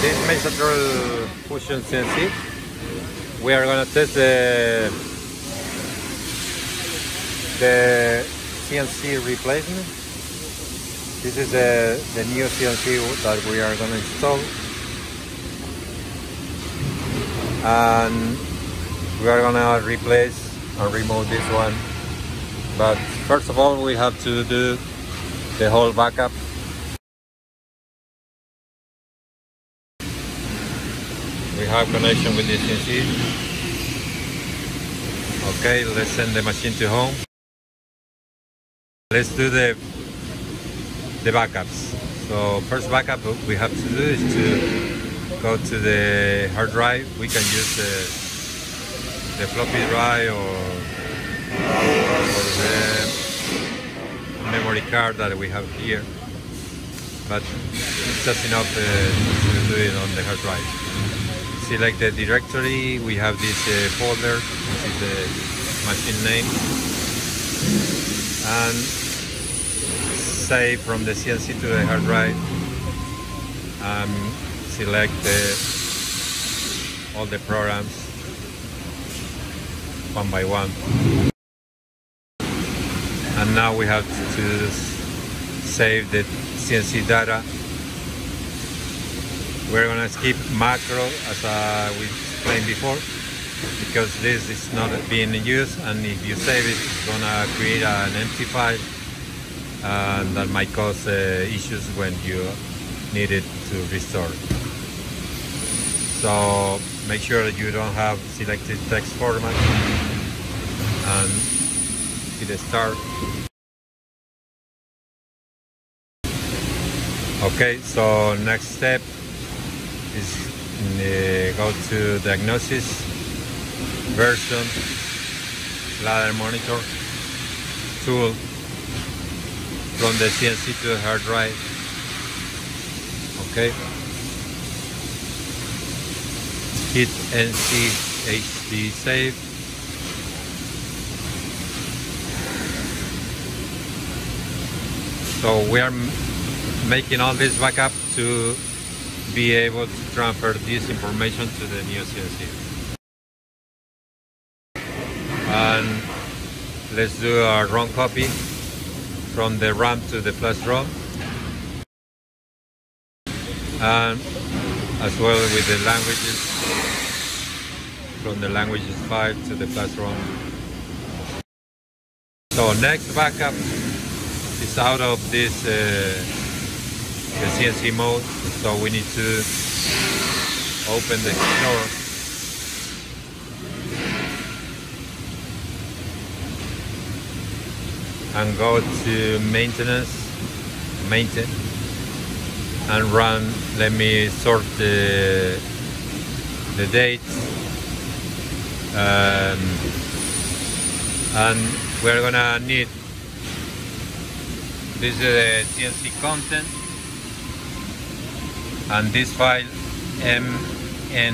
this M640 fusion CNC, we are going to test the CNC replacement. This is the new CNC that we are going to install, and we are going to replace and remove this one. But first of all, we have to do the whole backup. We have connection with the CNC. Okay, let's send the machine to home. Let's do the backups. So first backup we have to do is to go to the hard drive. We can use the floppy drive or the memory card that we have here, but it's just enough to do it on the hard drive. Select the directory. We have this folder. This is the machine name, and save from the CNC to the hard drive. Select all the programs one by one, and now we have to save the CNC data. We're going to skip macro as we explained before, because this is not being used, and if you save it, it's going to create an empty file, and that might cause issues when you need it to restore. So make sure that you don't have selected text format, and hit start. Okay, so next step is go to diagnosis, version, ladder monitor, tool, from the CNC to the hard drive. Okay, hit NC HD save. So we are making all this backup to be able to transfer this information to the new CNC. And let's do a ROM copy from the RAM to the flash ROM, and as well with the languages, from the languages file to the flash ROM. So next backup is out of this the CNC mode, so we need to open the Explorer and go to maintenance, and run. Let me sort the dates, and we're gonna need this is the CNC content, and this file mnt_bkup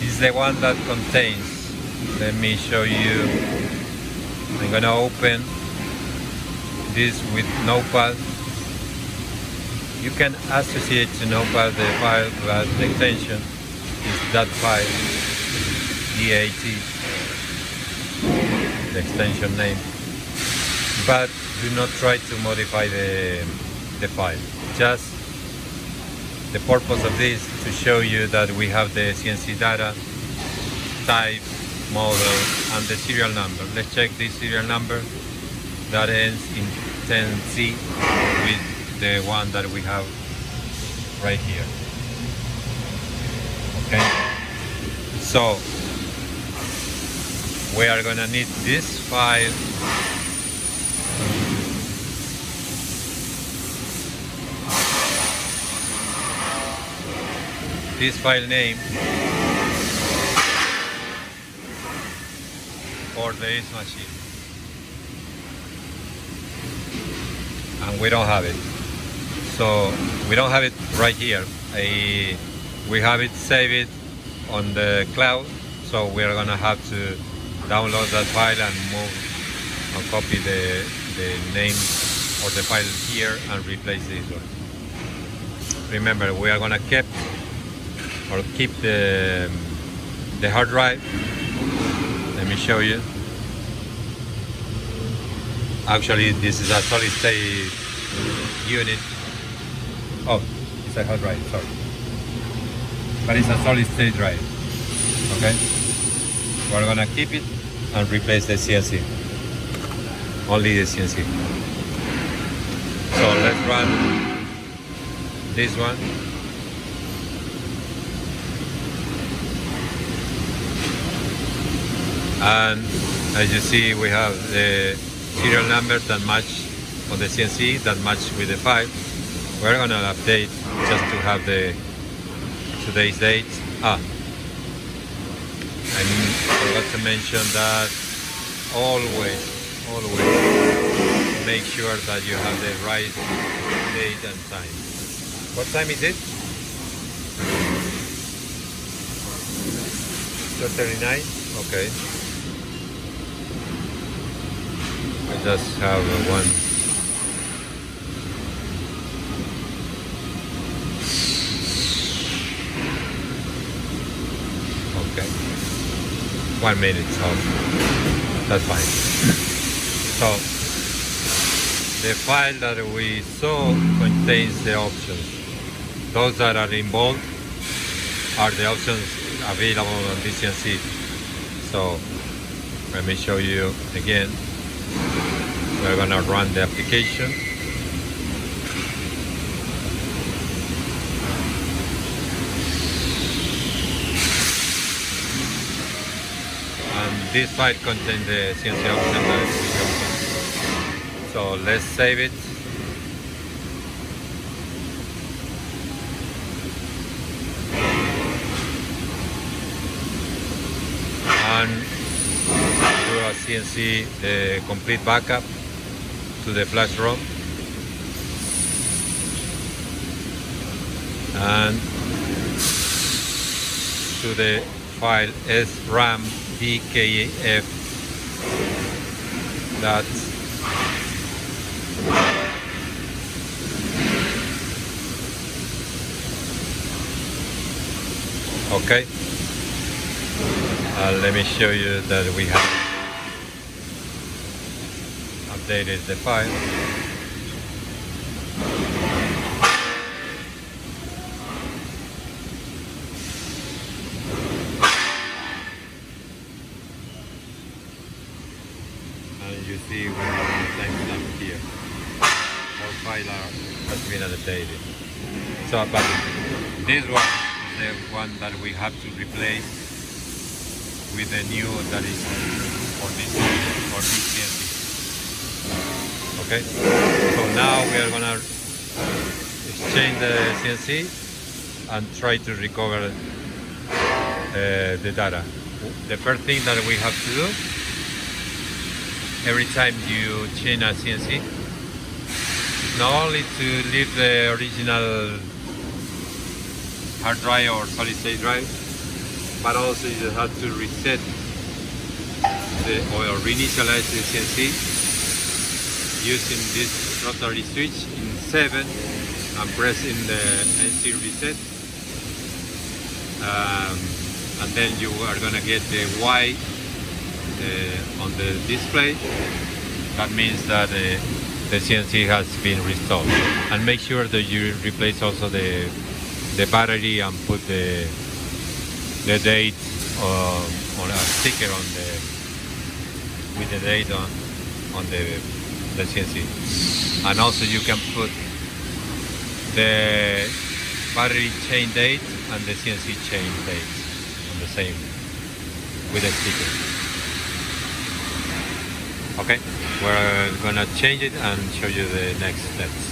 is the one that contains. Let me show you. I'm gonna open this with Notepad. You can associate to Notepad the file, but the extension is that file, DAT, the extension name. But do not try to modify the file. Just the purpose of this to show you that we have the CNC data, type, model, and the serial number. Let's check this serial number that ends in 10Z with the one that we have right here. Okay, so we are gonna need this file. This file name for this machine, and we don't have it. So we don't have it right here. We have it saved on the cloud, so we're gonna have to download that file and move and copy the name or the file here and replace this one. Remember, we are gonna keep the hard drive. Let me show you. Actually, this is a solid state unit. Oh, it's a hard drive, sorry. But it's a solid state drive. Okay? We're gonna keep it and replace the CNC. Only the CNC. So let's run this one. And as you see, we have the serial numbers that match on the CNC, that match with the file. We're gonna update just to have the today's date. I forgot to mention that always make sure that you have the right date and time. What time is it? 12:39. Okay. I just have one. Okay. 1 minute, so that's fine. So the file that we saw contains the options. Those that are in bold are the options available on this CNC. So let me show you again. We're gonna run the application. And this file contains the CNC option that we got. So let's save it. And do a CNC the complete backup to the flash ROM, and to the file srambkf.dat. Okay, let me show you that we have updated the file. And you see we have a timestamp here. Our file has been updated. So, but this one is the one that we have to replace with the new that is for this CNC. Okay, so now we are gonna exchange the CNC and try to recover the data. The first thing that we have to do, every time you change a CNC, not only to leave the original hard drive or solid state drive, but also you have to reset or reinitialize the CNC using this rotary switch in 7 and pressing the NC reset, and then you are going to get the Y on the display. That means that the CNC has been restored. And make sure that you replace also the battery and put the date on a sticker on with the date on the CNC. And also you can put the battery chain date and the CNC chain date on the same with a sticker. Okay, we're gonna change it and show you the next steps.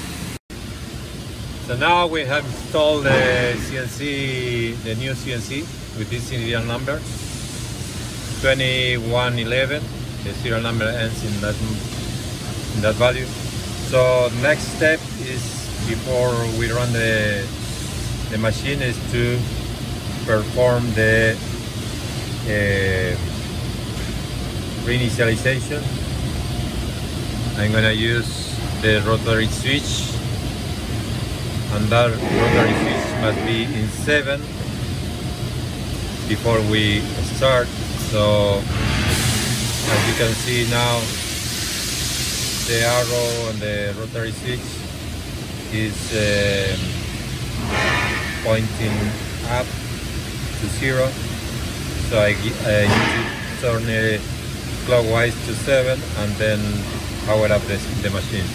So now we have installed the CNC, the new CNC with this serial number 2111. The serial number ends in that value. So next step is, before we run the machine, is to perform the Re-Initiallization. I'm gonna use the rotary switch, and that rotary switch must be in 7 before we start. So as you can see now, the arrow and the rotary switch is pointing up to 0. So I need to turn it clockwise to 7 and then power up the machine.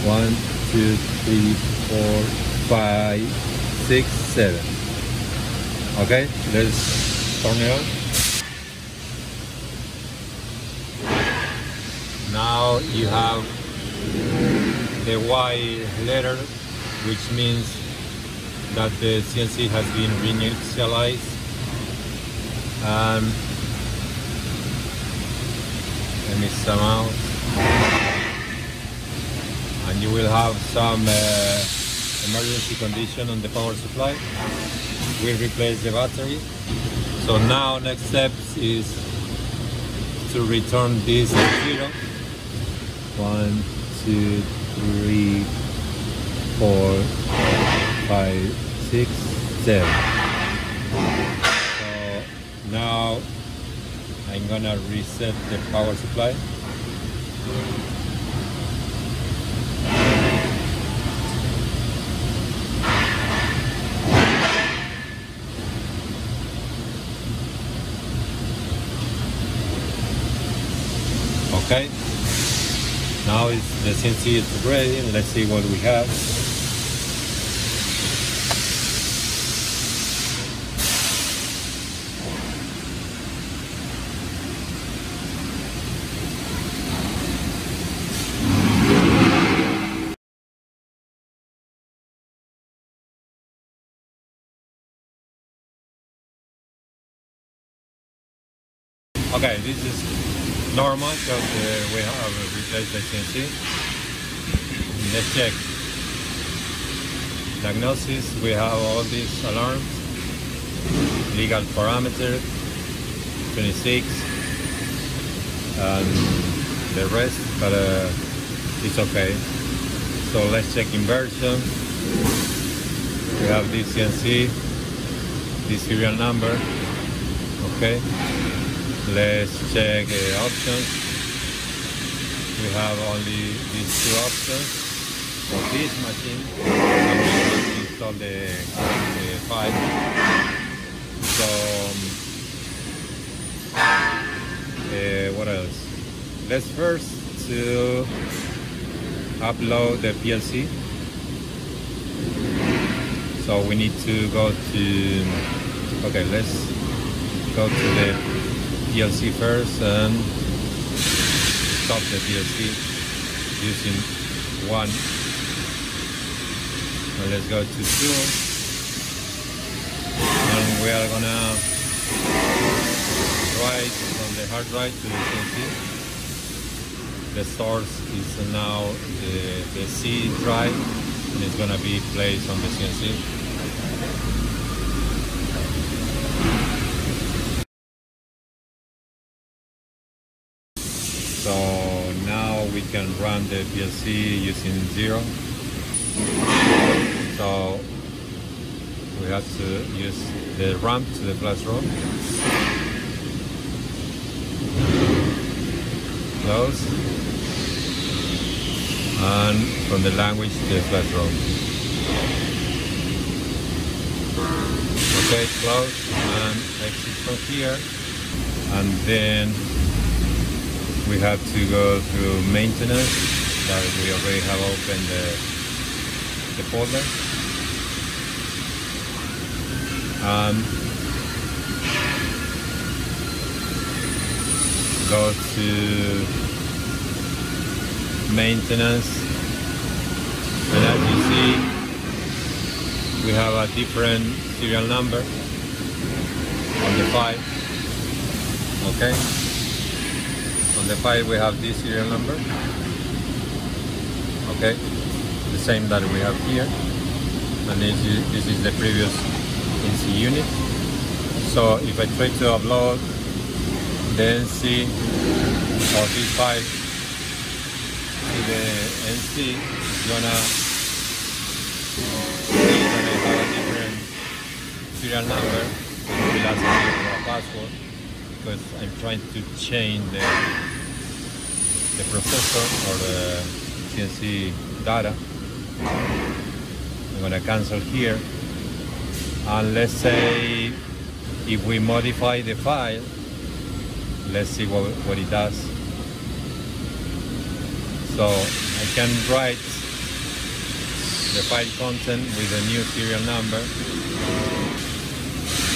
1, 2, 3, 4, 5, 6, 7. Okay, let's turn it on. Now you have the Y letter, which means that the CNC has been re-initialized. Let me zoom out. And you will have some emergency condition on the power supply. We'll replace the battery. So now next step is to return this to 0. 1, 2, 3, 4, 5, 6, 7. So now I'm gonna reset the power supply. Okay, now the CNC is ready, and let's see what we have. Okay, this is normal because we have replaced the CNC. Let's check. Diagnosis, we have all these alarms. Legal parameter, 26, and the rest, but it's okay. So let's check inversion. We have this CNC, this serial number. Okay. Let's check options. We have only these 2 options for this machine. And we will install the file. So what else? Let's first to upload the PLC. So we need to go to, okay, let's go to the PLC first and stop the PLC using 1. And let's go to 2. And we are gonna write from the hard drive to the CNC. The source is now the C drive, and it's gonna be placed on the CNC. So now we can run the PLC using 0. So we have to use the ramp to the flash ROM. Close. And from the language to the flash ROM. Okay, close and exit from here. And then we have to go through maintenance, that we already have opened the folder. Go to maintenance, and as you see, we have a different serial number on the file. Okay. On the file we have this serial number, okay, the same that we have here, and this is the previous NC unit. So if I try to upload the NC of this file to the NC, gonna have a different serial number. It will ask me for a password because I'm trying to change the processor or the CNC data. I'm gonna cancel here, and let's say if we modify the file, let's see what it does. So I can write the file content with a new serial number,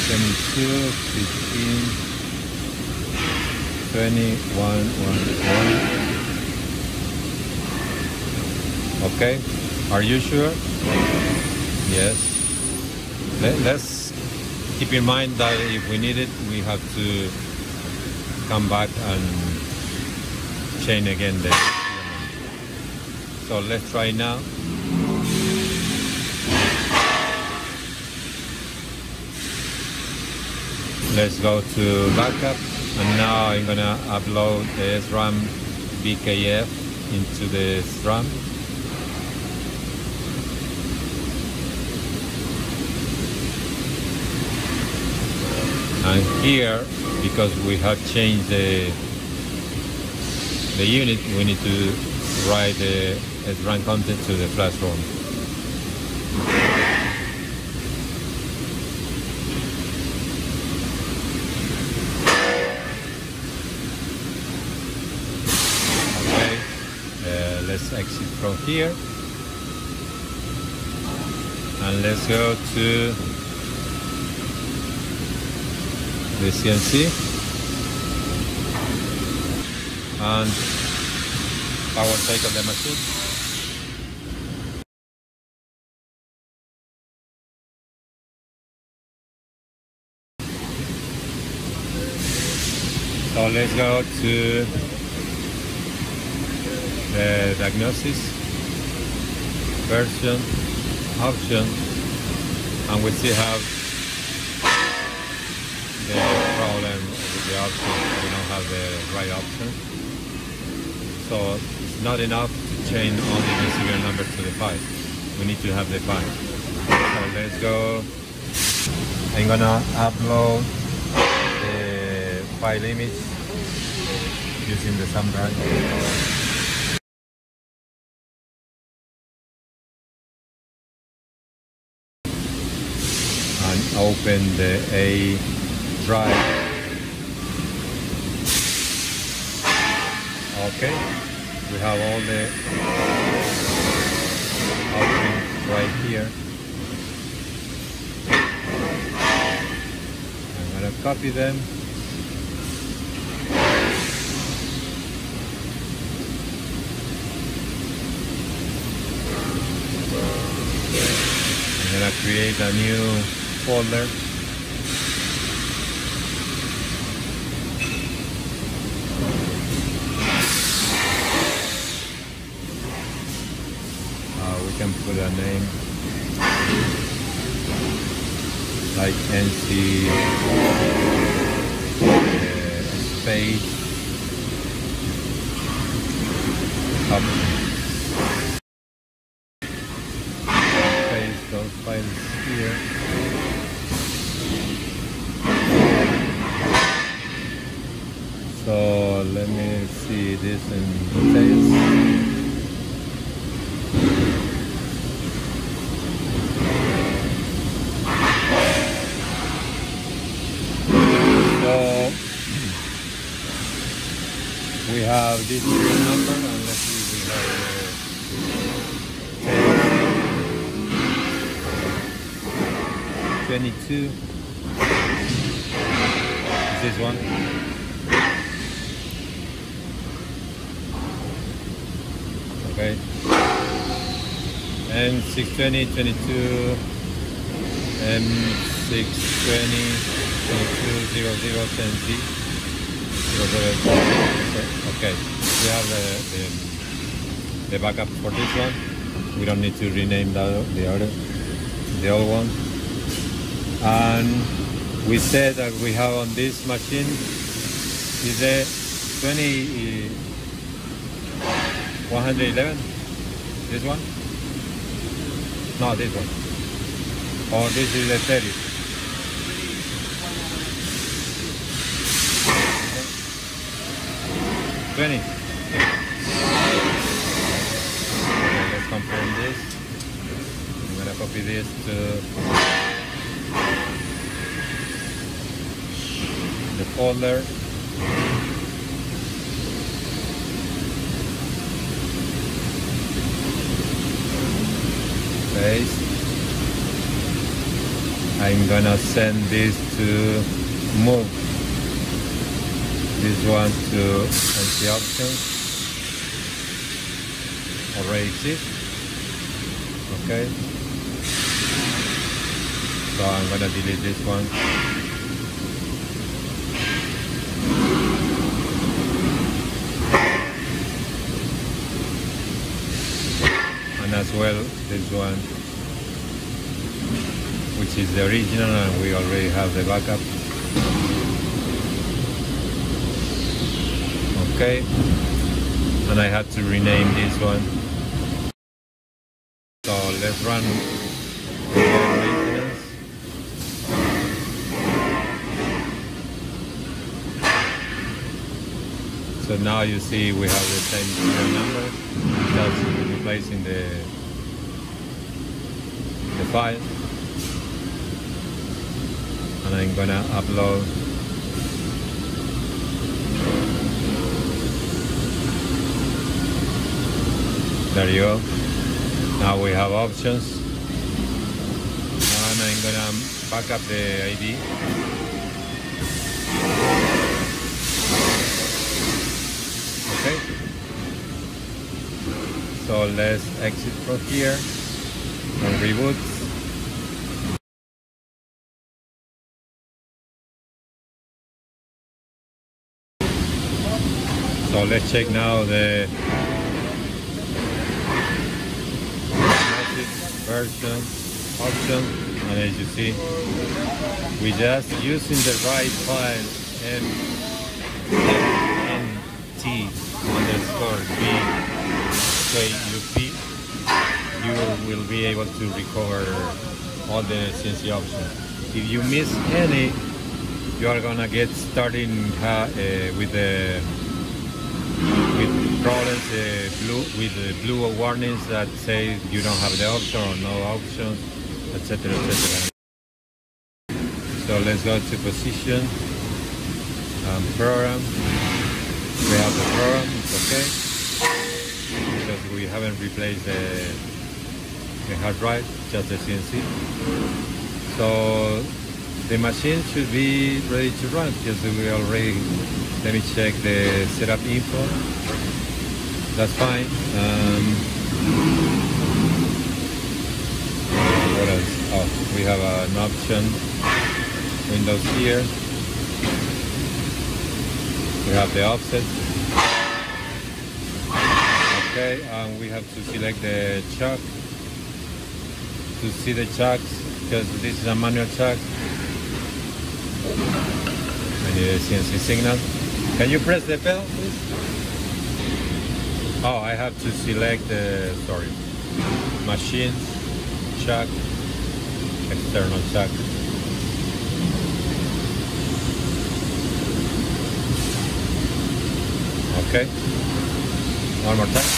22, 15, 2111. Okay, are you sure? Yes. Let's keep in mind that if we need it, we have to come back and change again the. So let's try now. Let's go to backup, and now I'm gonna upload the srambkf into the SRAM. And here, because we have changed the unit, we need to write the SRAM content to the flash ROM. Okay, let's exit from here, and let's go to the CNC and power cycle the machine. So let's go to the diagnosis, version, option, and we still have the problem with the option. We don't have the right option. So it's not enough to change only the serial number to the file. We need to have the file. So let's go. I'm gonna upload the file image using the thumb drive. And open the A drive. Okay, we have all the options right here. I'm gonna copy them. I'm gonna create a new folder. We can put a name like NC space paste those files here. So let me see this in details. We have this serial number, and let's see, we have the 22. Is this one? Okay. M620, 22, M620, 22, 00, 10Z. Okay, we have the backup for this one. We don't need to rename the old one. And we said that we have on this machine Is the 111? This one? No, this one. Oh, this is the 30. Okay. 20. Okay, let's confirm this. I'm gonna copy this to the folder. Paste. I'm gonna send this to move this one to NC options. Already exists. Okay. So I'm gonna delete this one. And as well this one, which is the original, and we already have the backup. Okay, and I had to rename this one. So let's run maintenance. So now you see we have the same serial number, just replacing the file. And I'm gonna upload there you go. Now we have options, and I'm gonna back up the ID. Okay, so let's exit from here and reboot. So let's check now the version option, and as you see, we just using the right file MNT_B_KUP, you will be able to recover all the CNC options. If you miss any, you are gonna get starting with problems with blue warnings that say you don't have the option or no options, etc., etc. So let's go to position and program. We have the program, it's okay, because we haven't replaced the hard drive, just the CNC. So the machine should be ready to run, because we already, let me check the setup info. That's fine. What else? Oh, we have an option, Windows here. We have the offset. Okay, and we have to select the chuck. To see the chucks, because this is a manual chuck. I need a CNC signal. Can you press the pedal, please? Oh, I have to select the, sorry, machines, chuck, external chuck. Okay, one more time.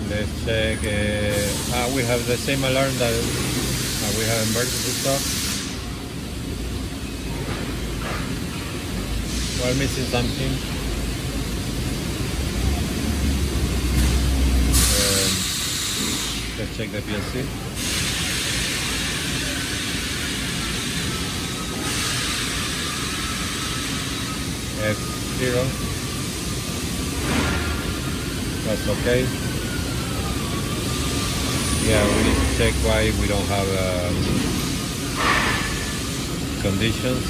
Let's check, we have the same alarm that we have emergency stop. We're missing something. Let's check the PLC. F0. That's okay. Yeah, we need to check why we don't have conditions.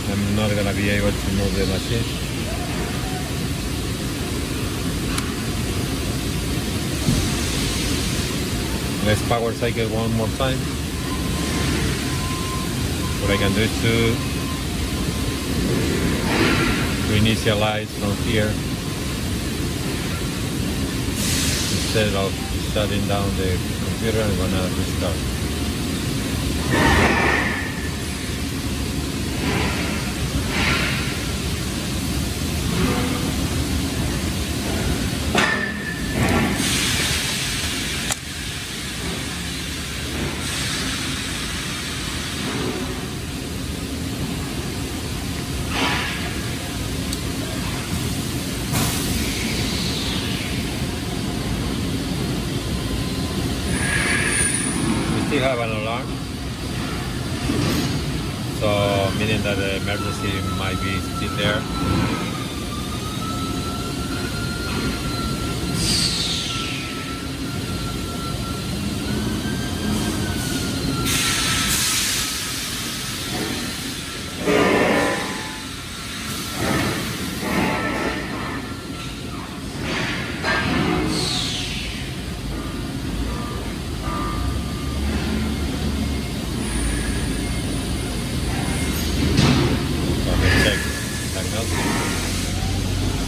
I'm not gonna be able to move the machine. Let's power cycle one more time. What I can do is to re-initialize from here instead of shutting down the computer. I'm gonna restart. Still have an alarm, so meaning that the emergency might be still there.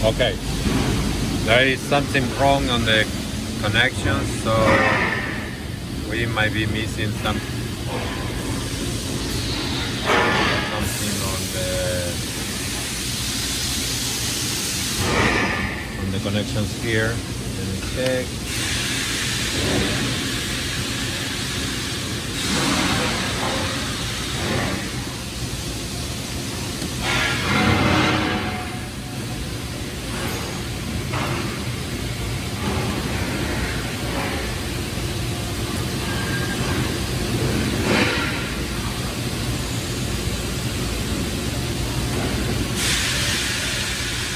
Okay, there is something wrong on the connection, so we might be missing something on the connections here. Let me check.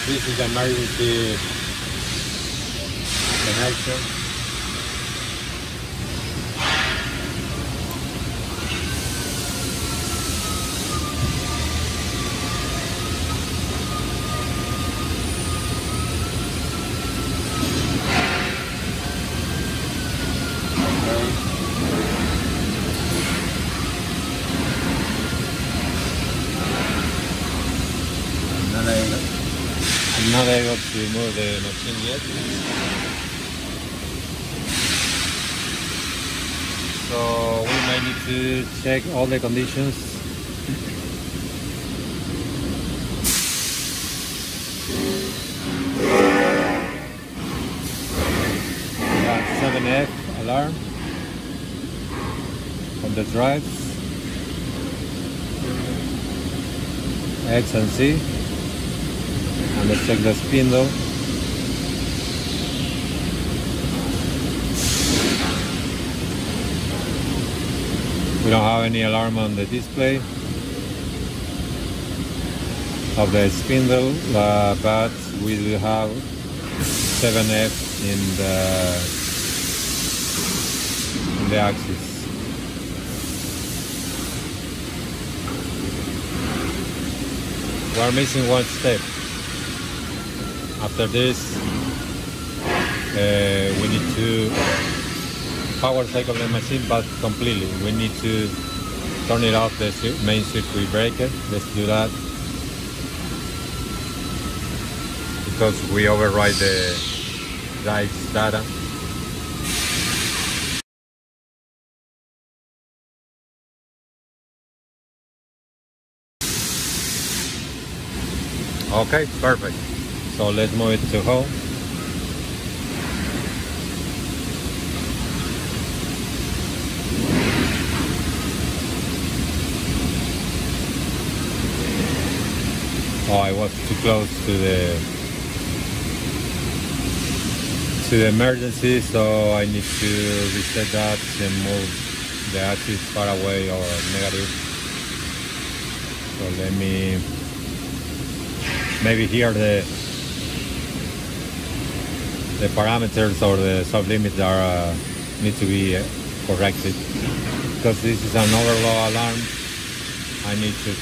This is emergency connection. I'm not able to remove the machine yet. So we might need to check all the conditions. We have 7F alarm on the drives, X and C. And let's check the spindle. We don't have any alarm on the display of the spindle, but we do have 7F in the axis. We are missing one step. After this, we need to power cycle the machine, but completely. We need to turn it off, the main circuit breaker. Let's do that, because we override the drive's data. Okay, perfect. So let's move it to home. Oh, I was too close to the emergency, so I need to reset that and move the axis far away or negative. So let me maybe here the parameters or the sub-limits are need to be corrected, because this is an overload alarm. I need to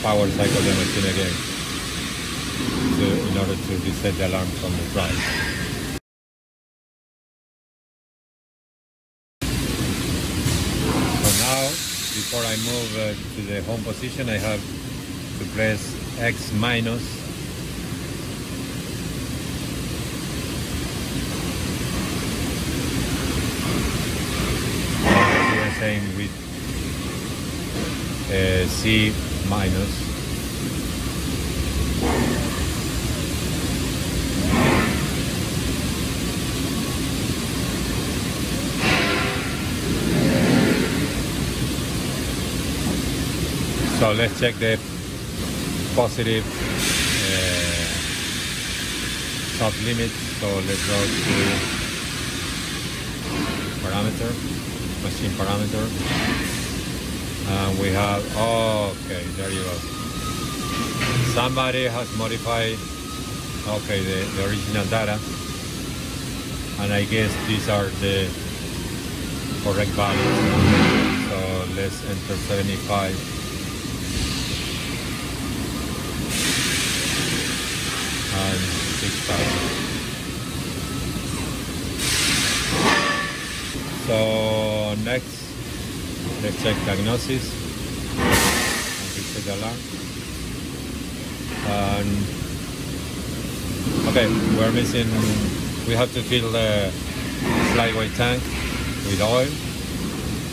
power cycle the machine again in order to reset the alarm from the drive. before I move to the home position, I have to press X minus. Same with C minus. So let's check the positive top limit. So let's go to parameter, machine parameter, and we have, okay, there you go. Somebody has modified, okay, the original data, and I guess these are the correct values. So let's enter 75. And 6,000. So next, let's check diagnosis and reset the alarm. And okay, we're missing. We have to fill the slide weight tank with oil.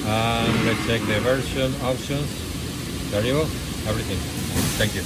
And let's check the version options. There you go. Everything. Thank you.